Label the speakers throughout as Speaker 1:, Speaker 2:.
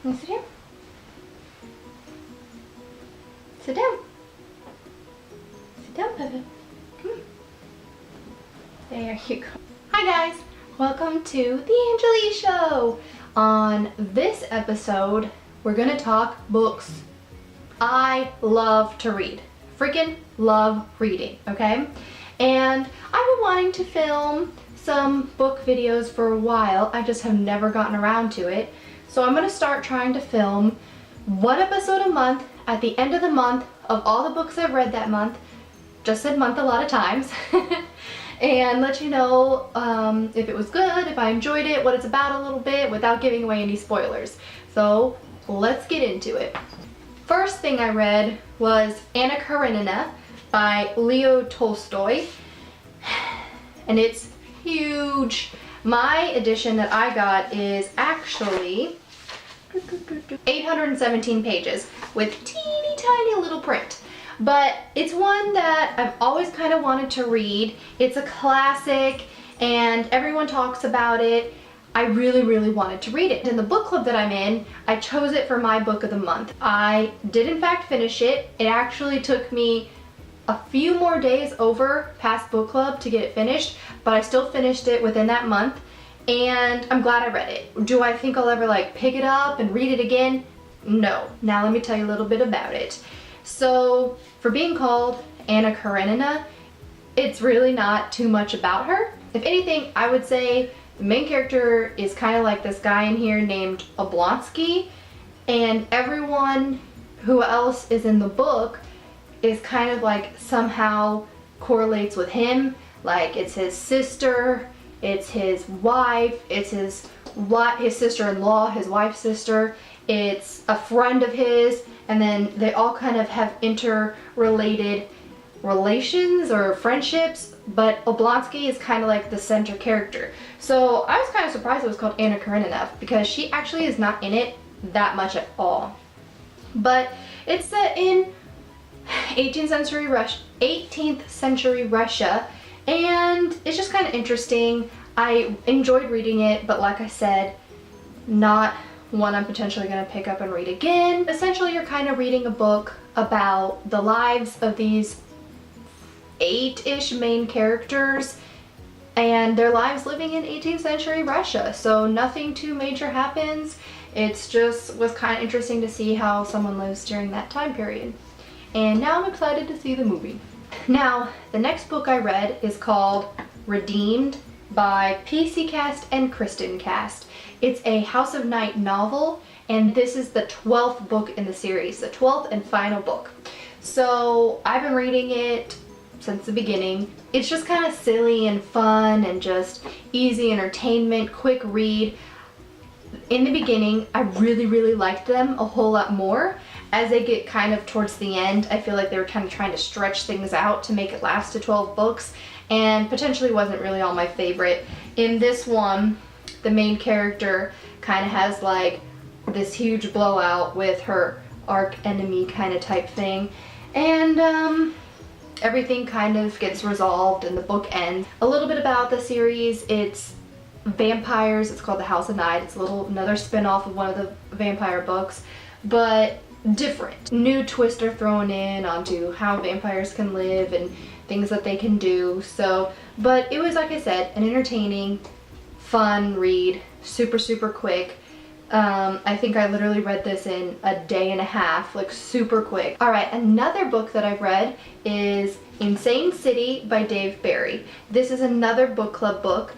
Speaker 1: Can you sit down? Sit down. Sit down, Peppa. Come on. There you go. Hi guys, welcome to The AngeleeShow. On this episode, we're gonna talk books. I love to read. Freaking love reading, okay? And I've been wanting to film some book videos for a while. I just have never gotten around to it. So I'm gonna start trying to film one episode a month at the end of the month of all the books I've read that month. Just said month a lot of times. And let you know if it was good, if I enjoyed it, what it's about a little bit without giving away any spoilers. So let's get into it. First thing I read was Karenina by Leo Tolstoy, and it's huge. My edition that I got is actually 817 pages with teeny tiny little print. But it's one that I've always kind of wanted to read. It's a classic and everyone talks about it. I really wanted to read it. In the book club that I'm in, I chose it for my book of the month. I did in fact finish it. It actually took me a few more days over past book club to get it finished, but I still finished it within that month, and I'm glad I read it. Do I think I'll ever like pick it up and read it again? No. Now let me tell you a little bit about it. So for being called Anna Karenina, it's really not too much about her. If anything, I would say the main character is kind of like this guy in here named Oblonsky, and everyone who else is in the book is kind of like somehow correlates with him. Like it's his sister, it's his wife, it's his sister-in-law, his wife's sister, it's a friend of his, and then they all kind of have interrelated relations or friendships, but Oblonsky is kind of like the center character. So I was kind of surprised it was called Anna Karenina because she actually is not in it that much at all. But it's set in 18th century Russia, and it's just kind of interesting. I enjoyed reading it, but like I said, not one I'm potentially going to pick up and read again. Essentially, you're kind of reading a book about the lives of these 8-ish main characters and their lives living in 18th century Russia. So nothing too major happens. It's just was kind of interesting to see how someone lives during that time period. And now I'm excited to see the movie. Now, the next book I read is called Redeemed by PC Cast and Kristin Cast. It's a House of Night novel, and this is the 12th book in the series, the 12th and final book. So I've been reading it since the beginning. It's just kind of silly and fun and just easy entertainment, quick read. In the beginning, I really liked them a whole lot more. As they get kind of towards the end, I feel like they were kind of trying to stretch things out to make it last to 12 books, and potentially wasn't really all my favorite. In this one, the main character kind of has like this huge blowout with her arch enemy kind of type thing, and everything kind of gets resolved and the book ends. A little bit about the series: it's vampires. It's called The House of Night. It's another spin-off of one of the vampire books, but different. New twist are thrown in onto how vampires can live and things that they can do. So, but it was, like I said, an entertaining, fun read, super quick. I think I literally read this in a day and a half, like super quick. Alright, another book that I've read is Insane City by Dave Barry. This is another book club book.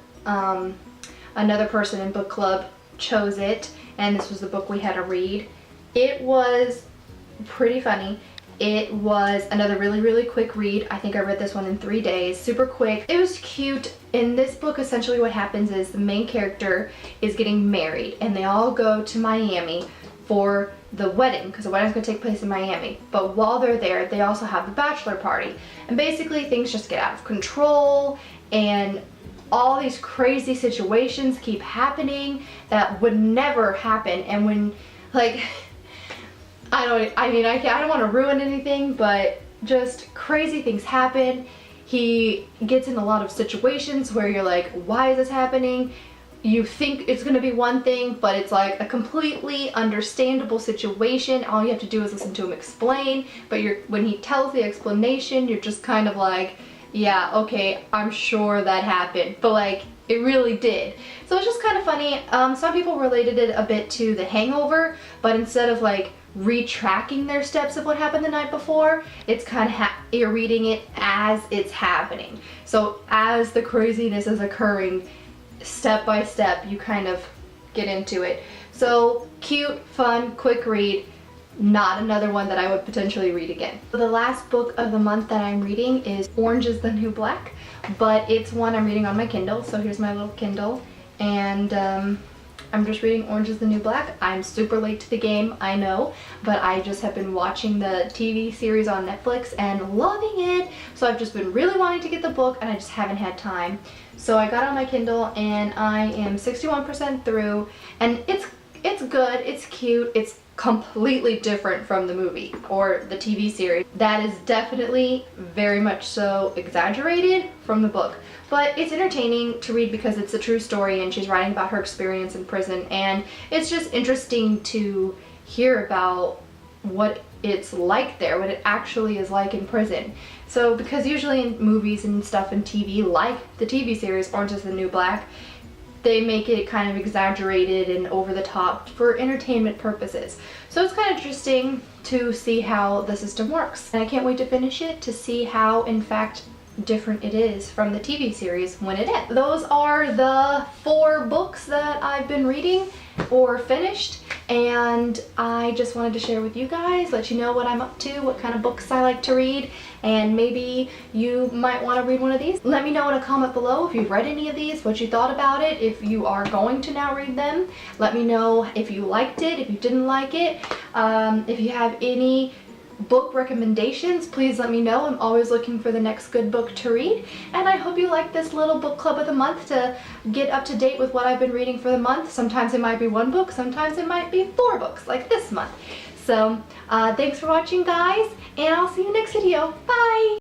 Speaker 1: Another person in book club chose it, and this was the book we had to read. It was pretty funny. It was another really quick read. I think I read this one in 3 days, super quick. It was cute. In this book, essentially what happens is the main character is getting married, and they all go to Miami for the wedding, because the wedding's going to take place in Miami. But while they're there, they also have the bachelor party, and basically things just get out of control, and all these crazy situations keep happening that would never happen. And when, like, I don't want to ruin anything, but just crazy things happen. He gets in a lot of situations where you're like, why is this happening? you think it's going to be one thing, but it's like a completely understandable situation. All you have to do is listen to him explain, but when he tells the explanation, you're just kind of like, yeah, okay, I'm sure that happened, but like, it really did. So it's just kind of funny. Some people related it a bit to The Hangover, but instead of like retracking their steps of what happened the night before, it's kind of you're reading it as it's happening. So as the craziness is occurring, step by step, you kind of get into it. So cute, fun, quick read. Not another one that I would potentially read again. The last book of the month that I'm reading is Orange is the New Black, but it's one I'm reading on my Kindle. So here's my little Kindle, and I'm just reading Orange is the New Black. I'm super late to the game, I know, but I just have been watching the TV series on Netflix and loving it. So I've just been really wanting to get the book, and I just haven't had time. So I got on my Kindle, and I am 61% through, and it's good, it's cute, it's completely different from the movie or the TV series. That is definitely very much so exaggerated from the book, but it's entertaining to read because it's a true story and she's writing about her experience in prison, and it's just interesting to hear about what it's like there, what it actually is like in prison. So because usually in movies and stuff and TV, like the TV series Orange is the New Black, they make it kind of exaggerated and over the top for entertainment purposes. So it's kind of interesting to see how the system works. And I can't wait to finish it to see how, in fact, different it is from the TV series when it ends. Those are the 4 books that I've been reading or finished, and I just wanted to share with you guys, let you know what I'm up to, what kind of books I like to read, and maybe you might want to read one of these. Let me know in a comment below if you've read any of these, what you thought about it, if you are going to now read them. Let me know if you liked it, if you didn't like it. If you have any book recommendations, please let me know. I'm always looking for the next good book to read, and I hope you like this little book club of the month to get up to date with what I've been reading for the month. Sometimes it might be 1 book, sometimes it might be 4 books like this month. So thanks for watching, guys, and I'll see you next video. Bye!